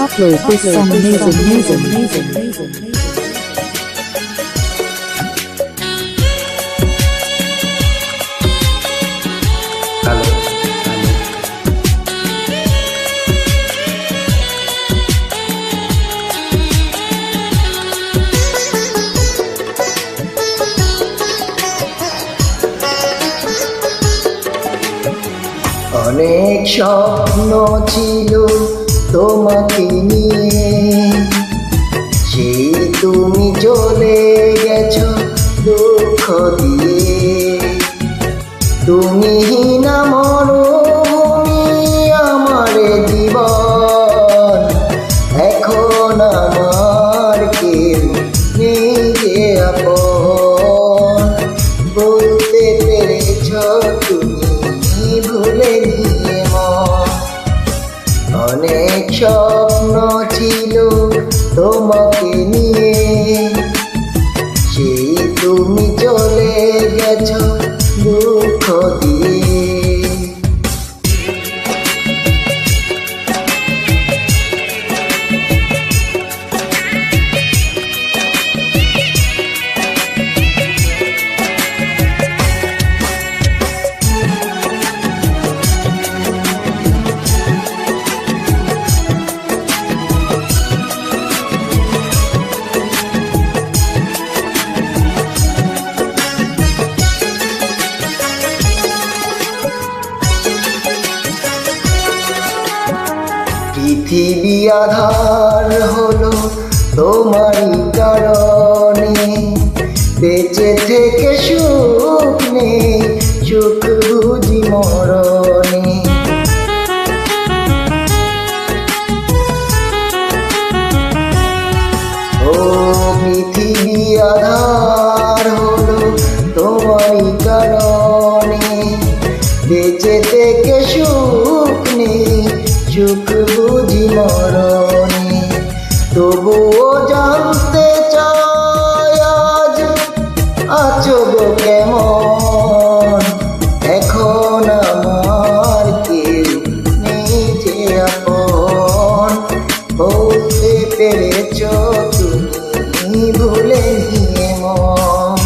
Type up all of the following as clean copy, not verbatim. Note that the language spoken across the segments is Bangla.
Upload this song amazing. অনেক স্বপ্ন ছিল তোমাকে নিয়ে, সেই তুমি চলে গেছো দুঃখ দিয়ে। তুমি না মরুভূমি আমার জীবন, এখন আমার কেউ নেই যে আপন। বলতে পেরেছ তুমি ভুলে নিয়ে মন। অনেক স্বপ্ন ছিল তোমাকে নিয়ে, সেই তুমি চলে গেছো দুঃখ দিয়ে। পৃথিবী আধার হলো তোমারই কারণে, বেঁচে থেকে সুখ নেই, সুখ বুঝি মরণে। ও পৃথিবী আধার হলো তোমারই কারণে, বেঁচে থেকে সুখ নেই, সুখ বুঝি মরণে। তবুও জানতে চাই আজ আছো গো কেমন, এখন আমার কেউ নেই যে আপন। বলতে পেরেছ তুমি ভুলে নিয়ে মন।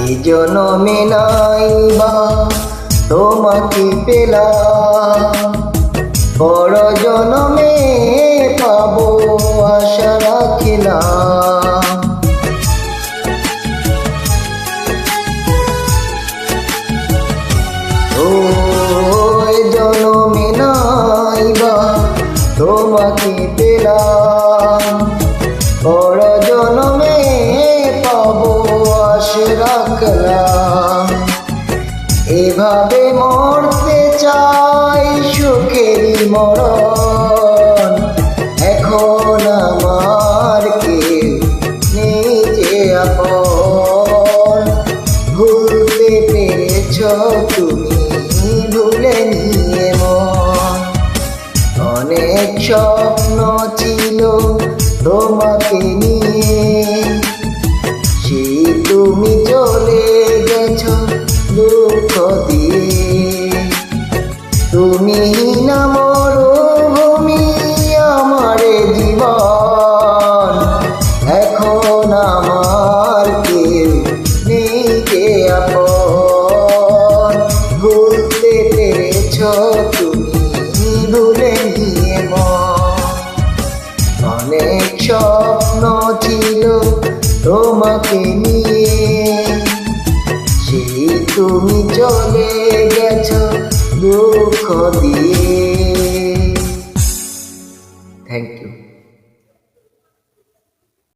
এই জনমে নাইবা তোমাকে পেলাম, পর জনমে পাবো আশা রাখিলাম। ও জনমে নাইবা তোমাকে পেলাম, পর জনমে পাবো আশা রাখলাম। এভাবে মরতে চাই সুখেরই মরণ, এখন আমার কেউ নেই যে আপন। ভুলতে পেরেছ তুমি ভুলে নিয়ে মন। অনেক স্বপ্ন ছিল তোমাকে নিয়ে, সেই তুমি চলে গেছো দুঃখ দিয়ে। তুমি না মরুভূমি আমার জীবন, এখন আমার কেউ নেই যে আপন। ভুলতে পেরেছ তুমি ভুলে নিয়ে মন। অনেক স্বপ্ন ছিল তোমাকে নিয়ে, সেই তুমি চলে গেছো দুঃখ দিয়ে।